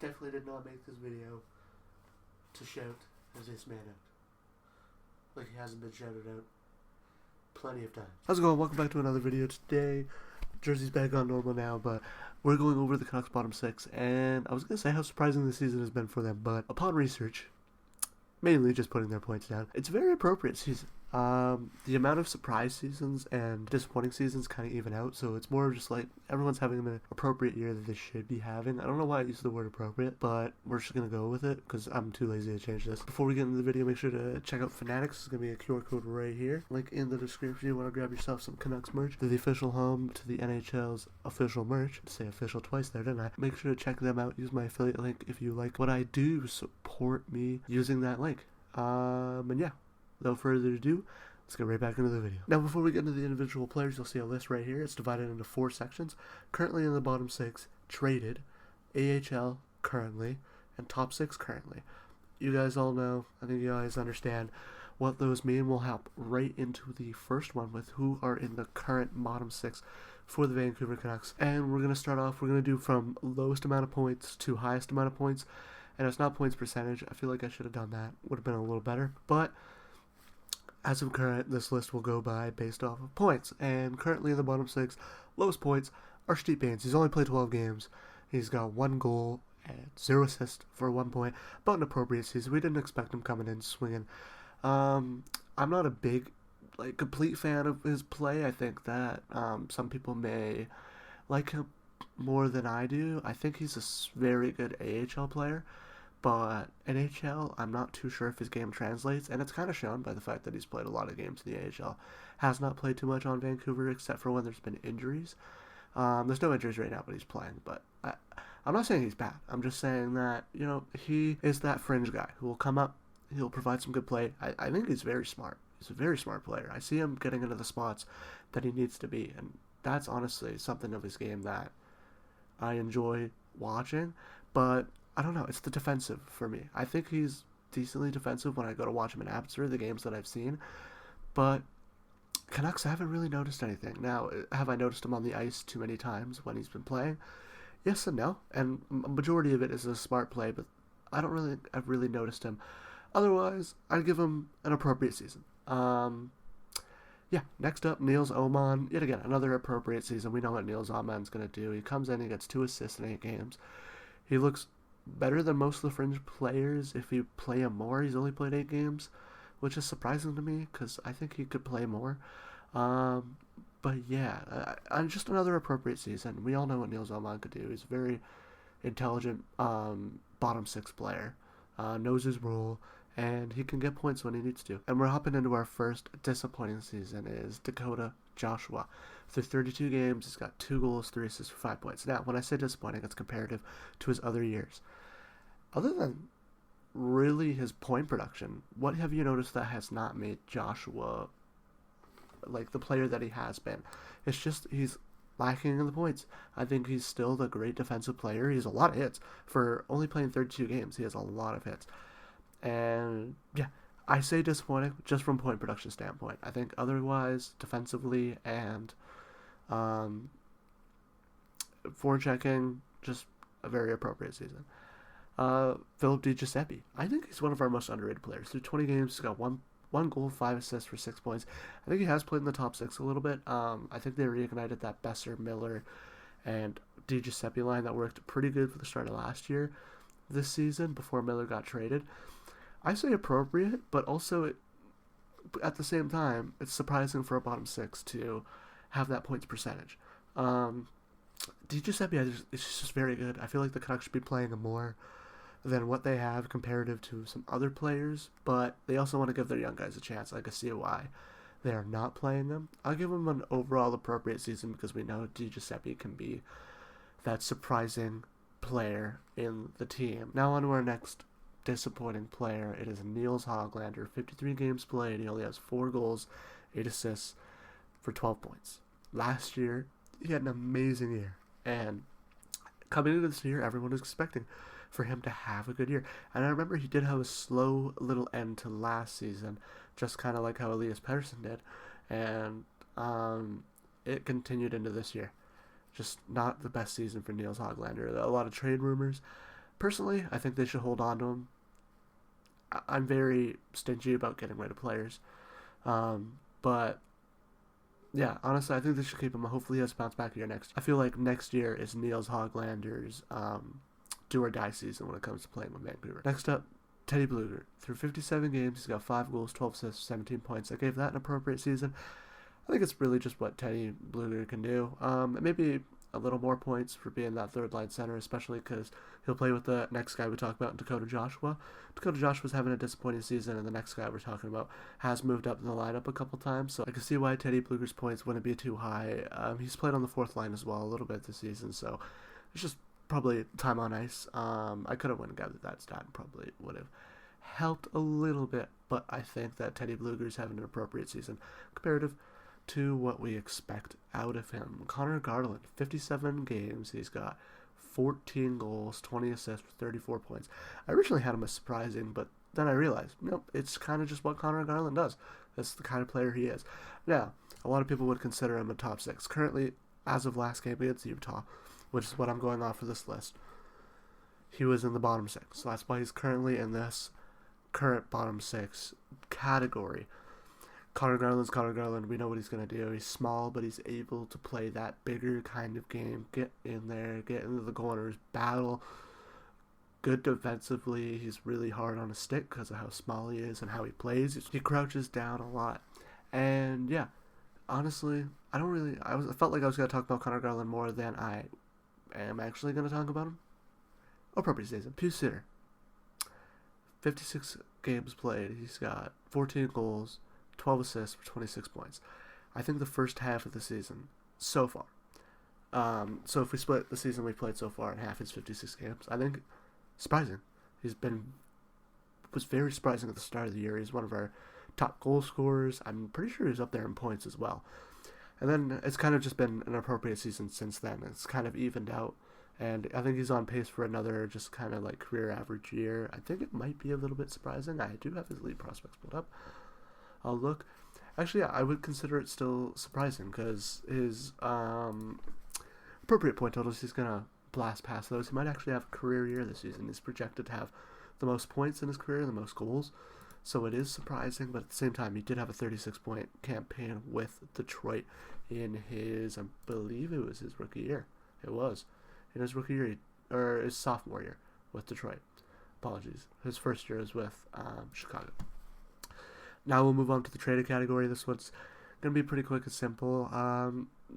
Definitely did not make this video to shout as this man out. Like he hasn't been shouted out plenty of times. How's it going? Welcome back to another video. Today, Jersey's back on normal now, but we're going over the Canucks bottom six, and I was going to say how surprising the season has been for them, but upon research, mainly just putting their points down, it's a very appropriate season. The amount of surprise seasons and disappointing seasons kind of even out, so it's more of just like everyone's having the appropriate year that they should be having. I don't know why I use the word appropriate, but we're just gonna go with it because I'm too lazy to change this. Before we get into the video, make sure to check out Fanatics. There's gonna be a QR code right here, link in the description. You want to grab yourself some Canucks merch. They're the official home to the NHL's official merch. Say official twice there, didn't I? Make sure to check them out. Use my affiliate link if you like what I do. Support me using that link. And yeah, without further ado, let's get right back into the video. Now, before we get into the individual players, you'll see a list right here. It's divided into 4 sections. Currently in the bottom 6, traded, AHL currently, and top 6 currently. You guys all know, I think you guys understand what those mean. We'll hop right into the first one with who are in the current bottom 6 for the Vancouver Canucks. And we're going to start off, we're going to do from lowest amount of points to highest amount of points. And it's not points percentage. I feel like I should have done that. Would have been a little better. But as of current, this list will go by based off of points. And currently in the bottom 6, lowest points are Steve Baines. He's only played 12 games. He's got 1 goal and 0 assists for 1 point. About an appropriate season. We didn't expect him coming in swinging. I'm not a big, complete fan of his play. I think that some people may like him more than I do. I think he's a very good AHL player. But NHL, I'm not too sure if his game translates, and it's kind of shown by the fact that he's played a lot of games in the AHL. Has not played too much on Vancouver, except for when there's been injuries. There's no injuries right now, but he's playing. But I'm not saying he's bad. I'm just saying that, he is that fringe guy who will come up, he'll provide some good play. I think he's very smart. He's a very smart player. I see him getting into the spots that he needs to be, and that's honestly something of his game that I enjoy watching, but I don't know, it's the defensive for me. I think he's decently defensive when I go to watch him in Absor, the games that I've seen, but Canucks, I haven't really noticed anything. Now, have I noticed him on the ice too many times when he's been playing? Yes and no, and a majority of it is a smart play, but I've really noticed him. Otherwise, I'd give him an appropriate season. Yeah, next up, Niels Oman. Yet again, another appropriate season. We know what Niels Oman's going to do. He comes in, he gets 2 assists in 8 games. He looks better than most of the fringe players. If you play him more, he's only played 8 games, which is surprising to me because I think he could play more. But yeah, just another appropriate season. We all know what Niels Oman could do. He's a very intelligent bottom 6 player, knows his role, and he can get points when he needs to. And we're hopping into our first disappointing season is Dakota Joshua. Through 32 games, he's got 2 goals, 3 assists for 5 points. Now, when I say disappointing, it's comparative to his other years. Other than really his point production, what have you noticed that has not made Joshua like the player that he has been? It's just he's lacking in the points. I think he's still the great defensive player. He has a lot of hits. For only playing 32 games, he has a lot of hits. And yeah, I say disappointing just from point production standpoint. I think otherwise, defensively and forechecking, just a very appropriate season. Philip DiGiuseppe. I think he's one of our most underrated players. Through 20 games, he's got one goal, 5 assists for 6 points. I think he has played in the top 6 a little bit. I think they reignited that Besser, Miller, and DiGiuseppe line that worked pretty good for the start of last year. This season, before Miller got traded, I say appropriate, but also at the same time, it's surprising for a bottom 6 to have that points percentage. DiGiuseppe is just very good. I feel like the Canucks should be playing him more than what they have comparative to some other players, but they also want to give their young guys a chance. I can see why they are not playing them. I'll give him an overall appropriate season because we know DiGiuseppe can be that surprising player in the team. Now on to our next disappointing player. It is Niels Hoglander. 53 games played. He only has 4 goals, 8 assists for 12 points. Last year, he had an amazing year. And coming into this year, everyone was expecting for him to have a good year. And I remember he did have a slow little end to last season, just kind of like how Elias Pettersson did. And it continued into this year. Just not the best season for Niels Hoglander. A lot of trade rumors. Personally, I think they should hold on to him. I'm very stingy about getting rid of players. But yeah, honestly, I think they should keep him. Hopefully he has a bounce back year next. I feel like next year is Niels Hoglander's do or die season when it comes to playing with Vancouver. Next up, Teddy Blueger. Through 57 games, he's got 5 goals, 12 assists, 17 points. I gave that an appropriate season. I think it's really just what Teddy Blueger can do. Maybe a little more points for being that third line center, especially because he'll play with the next guy we talk about, Dakota Joshua. Dakota Joshua's having a disappointing season, and the next guy we're talking about has moved up in the lineup a couple times, so I can see why Teddy Blueger's points wouldn't be too high. He's played on the fourth line as well a little bit this season, so it's just probably time on ice. I could have went and gathered that stat and probably would have helped a little bit, but I think that Teddy Blueger's having an appropriate season comparative to what we expect out of him. Connor Garland, 57 games, he's got 14 goals, 20 assists, 34 points. I originally had him as surprising, but then I realized, nope, it's kind of just what Connor Garland does. That's the kind of player he is. Now, a lot of people would consider him a top 6. Currently, as of last game against Utah, which is what I'm going off for this list, he was in the bottom 6. So that's why he's currently in this current bottom 6 category. Connor Garland. We know what he's going to do. He's small, but he's able to play that bigger kind of game. Get in there, get into the corners, battle. Good defensively. He's really hard on his stick because of how small he is and how he plays. He crouches down a lot. And yeah, honestly, I felt like I was going to talk about Connor Garland more than I am actually going to talk about him. Appropriate season. Pew Sitter. 56 games played. He's got 14 goals. 12 assists for 26 points. I think the first half of the season, so far. So if we split the season we've played so far in half, it's 56 games. I think surprising. Was very surprising at the start of the year. He's one of our top goal scorers. I'm pretty sure he's up there in points as well. And then it's kind of just been an appropriate season since then. It's kind of evened out. And I think he's on pace for another just kind of like career average year. I think it might be a little bit surprising. I do have his lead prospects pulled up. I'll look. Actually, yeah, I would consider it still surprising because his appropriate point totals, he's going to blast past those. He might actually have a career year this season. He's projected to have the most points in his career, the most goals. So it is surprising, but at the same time, he did have a 36-point campaign with Detroit in his, I believe it was his rookie year. It was. In his rookie year, or his sophomore year with Detroit. Apologies. His first year was with Chicago. Now we'll move on to the traded category. This one's going to be pretty quick and simple.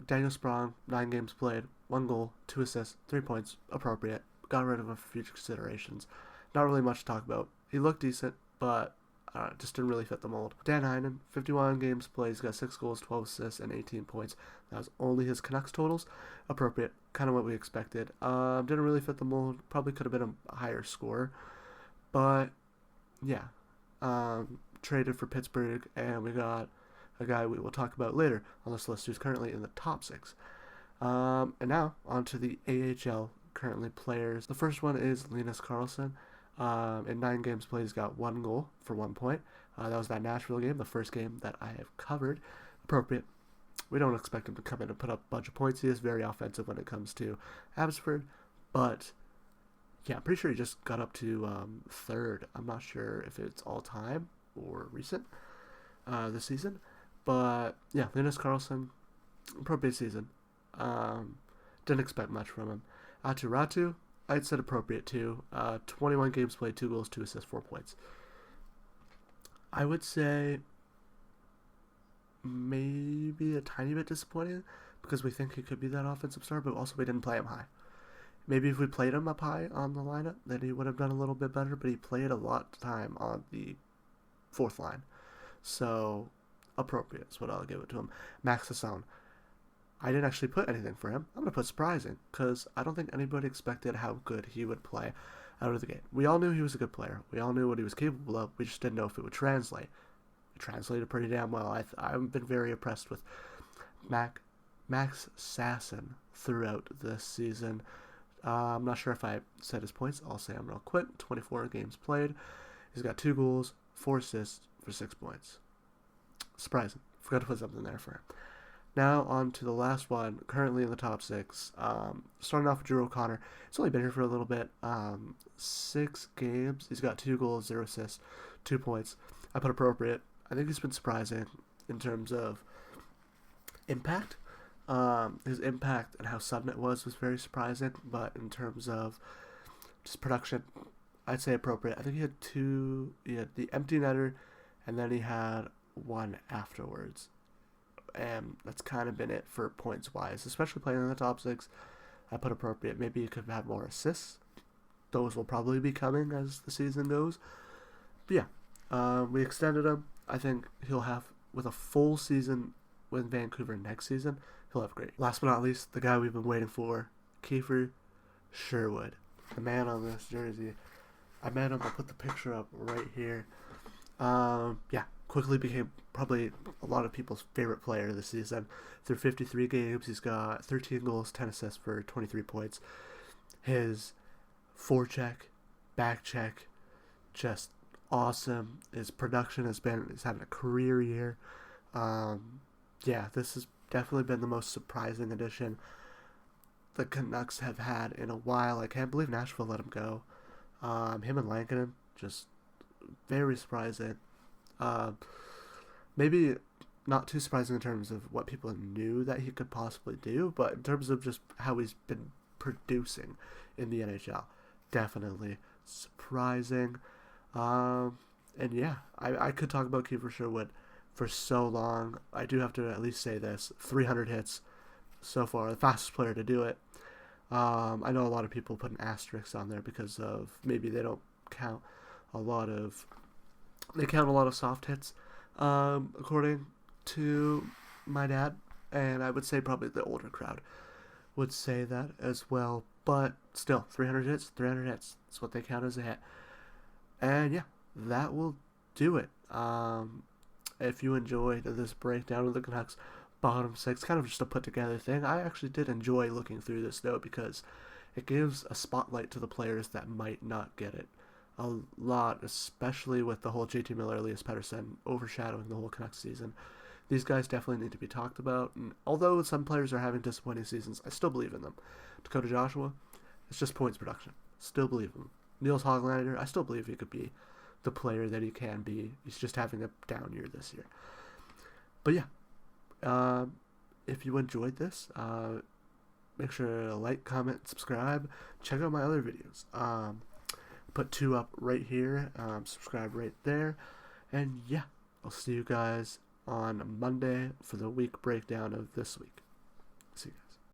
Daniel Sprong, 9 games played, 1 goal, 2 assists, 3 points, appropriate. Got rid of him for future considerations. Not really much to talk about. He looked decent, but just didn't really fit the mold. Dan Heinen, 51 games played, he's got 6 goals, 12 assists, and 18 points. That was only his Canucks totals. Appropriate, kind of what we expected. Didn't really fit the mold. Probably could have been a higher score. But, yeah. Traded for Pittsburgh, and we got a guy we will talk about later on this list who's currently in the top 6. And now, on to the AHL currently players. The first one is Linus Karlsson. In 9 games played, he's got 1 goal for 1 point. That was that Nashville game, the first game that I have covered. Appropriate. We don't expect him to come in and put up a bunch of points. He is very offensive when it comes to Abbotsford, but yeah, I'm pretty sure he just got up to 3rd. I'm not sure if it's all-time or recent this season, but yeah, Linus Karlsson, appropriate season. Didn't expect much from him. Aatu Ratu, I'd said appropriate too. 21 games played, 2 goals, 2 assists, 4 points. I would say maybe a tiny bit disappointing because we think he could be that offensive star, but also we didn't play him high. Maybe if we played him up high on the lineup, then he would have done a little bit better, but he played a lot of time on the 4th line. So, appropriate is what I'll give it to him. Max Hassan. I didn't actually put anything for him. I'm going to put surprising, because I don't think anybody expected how good he would play out of the gate. We all knew he was a good player. We all knew what he was capable of. We just didn't know if it would translate. It translated pretty damn well. I've been very impressed with Max Sasson throughout this season. I'm not sure if I said his points. I'll say them real quick. 24 games played. He's got 2 goals, 4 assists for 6 points. Surprising. Forgot to put something there for him. Now on to the last one, currently in the top 6. Starting off with Drew O'Connor. He's only been here for a little bit. 6 games. He's got 2 goals, 0 assists, 2 points. I put appropriate. I think he's been surprising in terms of impact. His impact and how sudden it was very surprising. But in terms of just production, I'd say appropriate. I think he had 2. He had the empty netter, and then he had 1 afterwards. And that's kind of been it for points wise, especially playing in the top 6. I put appropriate. Maybe you could have more assists. Those will probably be coming as the season goes. But yeah, we extended him. I think he'll have, with a full season with Vancouver next season, he'll have great. Last but not least, the guy we've been waiting for, Kiefer Sherwood, the man on this jersey. I met him. I'll put the picture up right here. Yeah, quickly became probably a lot of people's favorite player this season. Through 53 games, he's got 13 goals, 10 assists for 23 points. His forecheck, back check, just awesome. His production he's having a career year. Yeah, this has definitely been the most surprising addition the Canucks have had in a while. I can't believe Nashville let him go. Him and Lankinen, just very surprising. Maybe not too surprising in terms of what people knew that he could possibly do, but in terms of just how he's been producing in the NHL, definitely surprising. And yeah, I could talk about Kiefer Sherwood for so long. I do have to at least say this: 300 hits so far, the fastest player to do it. I know a lot of people put an asterisk on there because of maybe they don't count a lot of soft hits, according to my dad, and I would say probably the older crowd would say that as well. But still, 300 hits. That's what they count as a hit. And yeah, that will do it. If you enjoyed this breakdown of the Canucks bottom 6, kind of just a put together thing, I actually did enjoy looking through this note because it gives a spotlight to the players that might not get it a lot, especially with the whole JT Miller, Elias Pettersson overshadowing the whole Canucks season. These guys definitely need to be talked about, and although some players are having disappointing seasons, I still believe in them. Dakota Joshua, it's just points production. Still believe in him. Niels Hoglander, I still believe he could be the player that he can be. He's just having a down year this year. But yeah, if you enjoyed this, make sure to like, comment, subscribe. Check out my other videos. Put 2 up right here. Subscribe right there. And yeah, I'll see you guys on Monday for the week breakdown of this week.